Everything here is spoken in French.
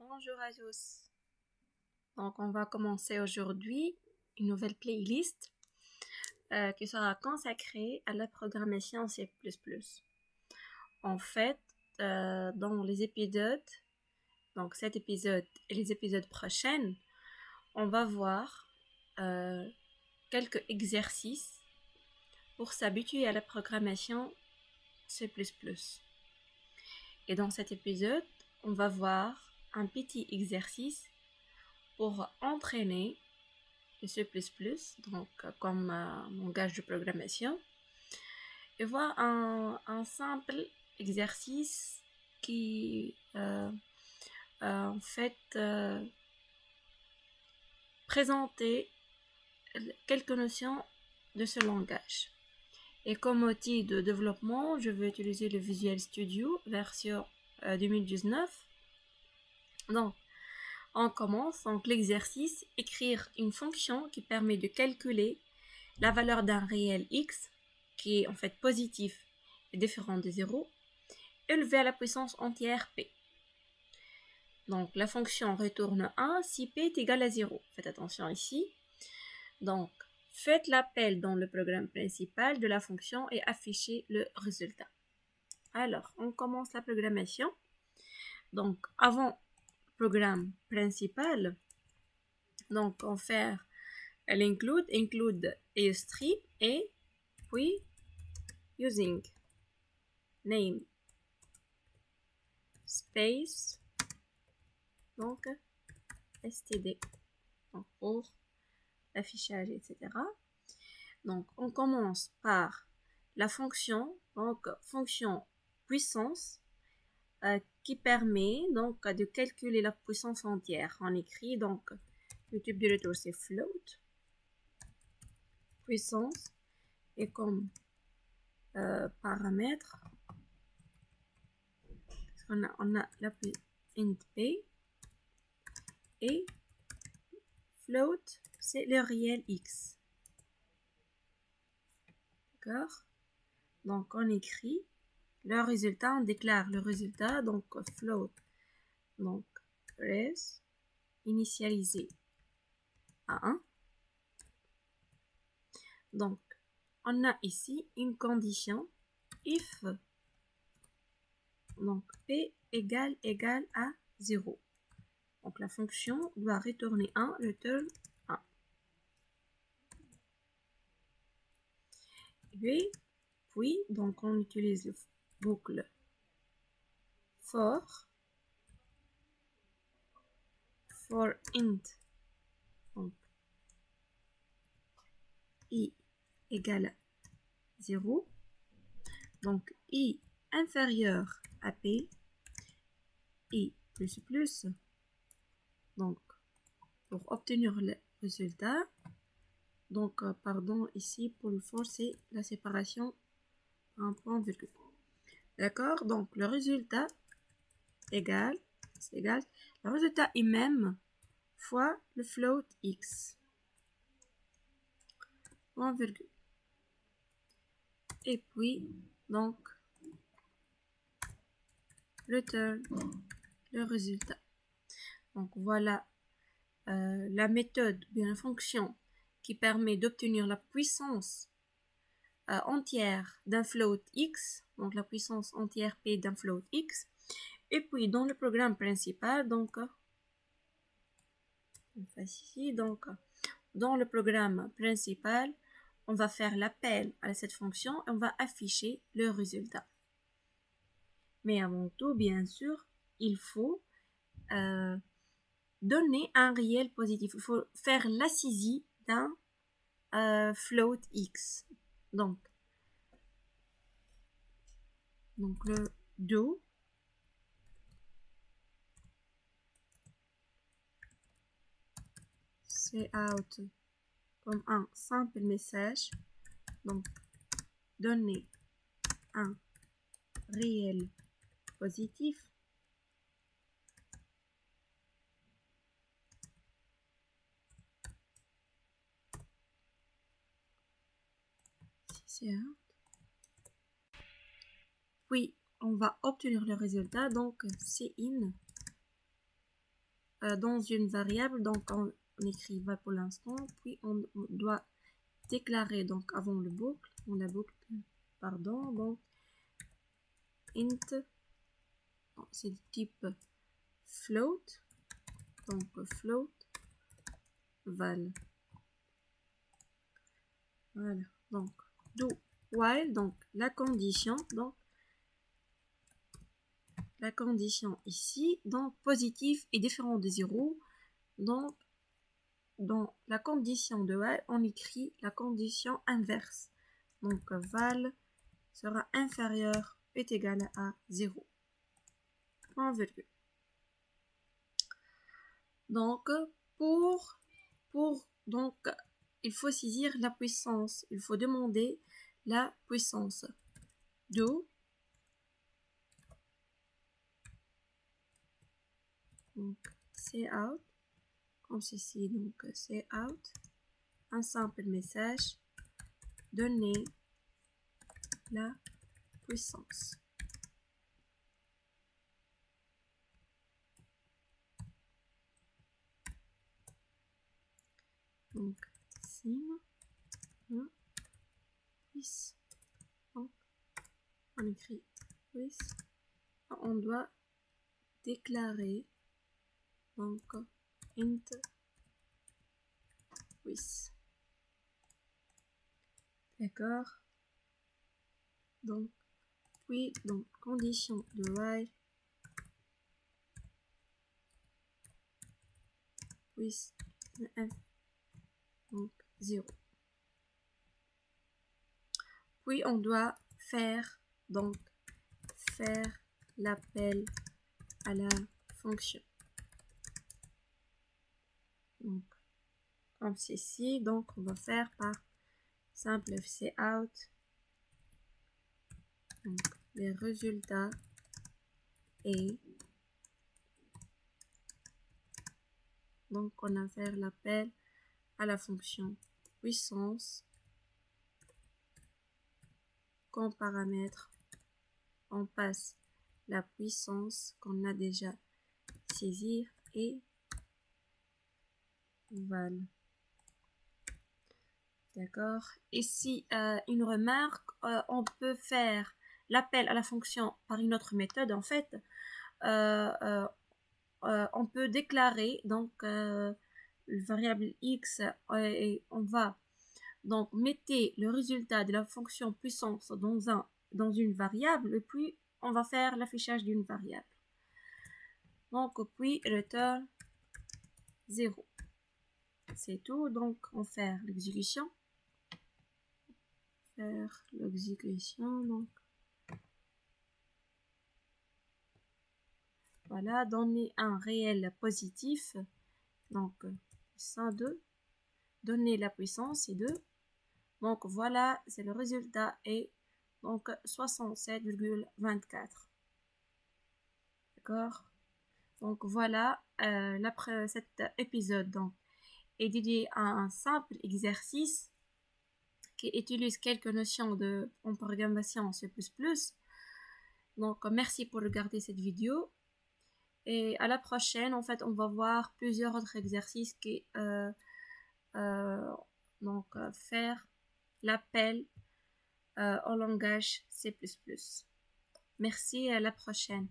Bonjour à tous. Donc, on va commencer aujourd'hui une nouvelle playlist qui sera consacrée à la programmation C++. En fait, dans les épisodes, donc cet épisode et les épisodes prochains, on va voir quelques exercices pour s'habituer à la programmation C++. Et dans cet épisode, on va voir un petit exercice pour entraîner le C++, donc comme langage de programmation, et voir un simple exercice qui en fait présenter quelques notions de ce langage. Et comme outil de développement, je vais utiliser le Visual Studio version 2019. Donc, on commence donc l'exercice, écrire une fonction qui permet de calculer la valeur d'un réel x, qui est en fait positif et différent de 0, élevé à la puissance entière p. Donc la fonction retourne 1 si p est égal à 0. Faites attention ici. Donc faites l'appel dans le programme principal de la fonction et affichez le résultat. Alors, on commence la programmation. Donc avant programme principal, donc on fait l'include ASTRIP et puis using name space donc std donc pour l'affichage, etc. Donc on commence par la fonction, donc fonction puissance qui permet donc de calculer la puissance entière. On écrit donc le type du retour c'est float puissance et comme paramètre on a l'appli int p et float c'est le réel x. D'accord? Donc on écrit le résultat, on déclare le résultat, donc float, donc res initialisé à 1. Donc on a ici une condition if donc p égale à 0. Donc la fonction doit retourner 1, return 1. Et puis donc on utilise le boucle for int donc i égale à 0. Donc i inférieur à p, i plus, donc pour obtenir le résultat, donc pardon ici pour le for c'est la séparation en point virgule. D'accord, donc le résultat égale, le résultat est même fois le float x point virgule. Et puis donc return le résultat. Donc voilà la méthode, bien la fonction qui permet d'obtenir la puissance entière d'un float x, donc la puissance entière p d'un float x. Et puis dans le programme principal, donc ici, donc dans le programme principal, on va faire l'appel à cette fonction et on va afficher le résultat. Mais avant tout, bien sûr, il faut donner un réel positif. Il faut faire l'assaisie d'un float x. Donc le do c'est out comme un simple message. Donc donner un réel positif. Puis on va obtenir le résultat, donc cin dans une variable, donc on écrit val pour l'instant, puis on doit déclarer donc avant le boucle, la boucle, pardon, donc int, c'est du type float, donc float val. Voilà, donc do while, donc la condition, ici, donc positif est différent de 0, donc dans la condition de while, on écrit la condition inverse, donc val sera inférieur est égal à 0. Point virgule. Donc donc il faut saisir la puissance, il faut demander la puissance. Do donc cout comme ceci, donc cout, un simple message, donner la puissance. Donc sim with, donc on écrit with, on doit déclarer donc int with. D'accord, donc puis donc condition de while with f donc 0. Puis on doit faire l'appel à la fonction. Donc comme ceci, donc on va faire par simple cout, donc les résultats et donc on va faire l'appel à la fonction puissance. Comme paramètre, on passe la puissance qu'on a déjà saisie et val. D'accord. Ici, une remarque, on peut faire l'appel à la fonction par une autre méthode. En fait, on peut déclarer donc le variable x et on va donc mettez le résultat de la fonction puissance dans une variable et puis on va faire l'affichage d'une variable. Donc puis return 0. C'est tout. Donc on fait l'exécution. Donc voilà, donner un réel positif. Donc 102. Donner la puissance c'est 2. Donc voilà, c'est le résultat et donc 67,24. D'accord. Donc voilà, cet épisode donc, est dédié à un simple exercice qui utilise quelques notions en programmation en C++. Donc merci pour regarder cette vidéo. Et à la prochaine, en fait, on va voir plusieurs autres exercices qui faire l'appel au langage C++. Merci et à la prochaine.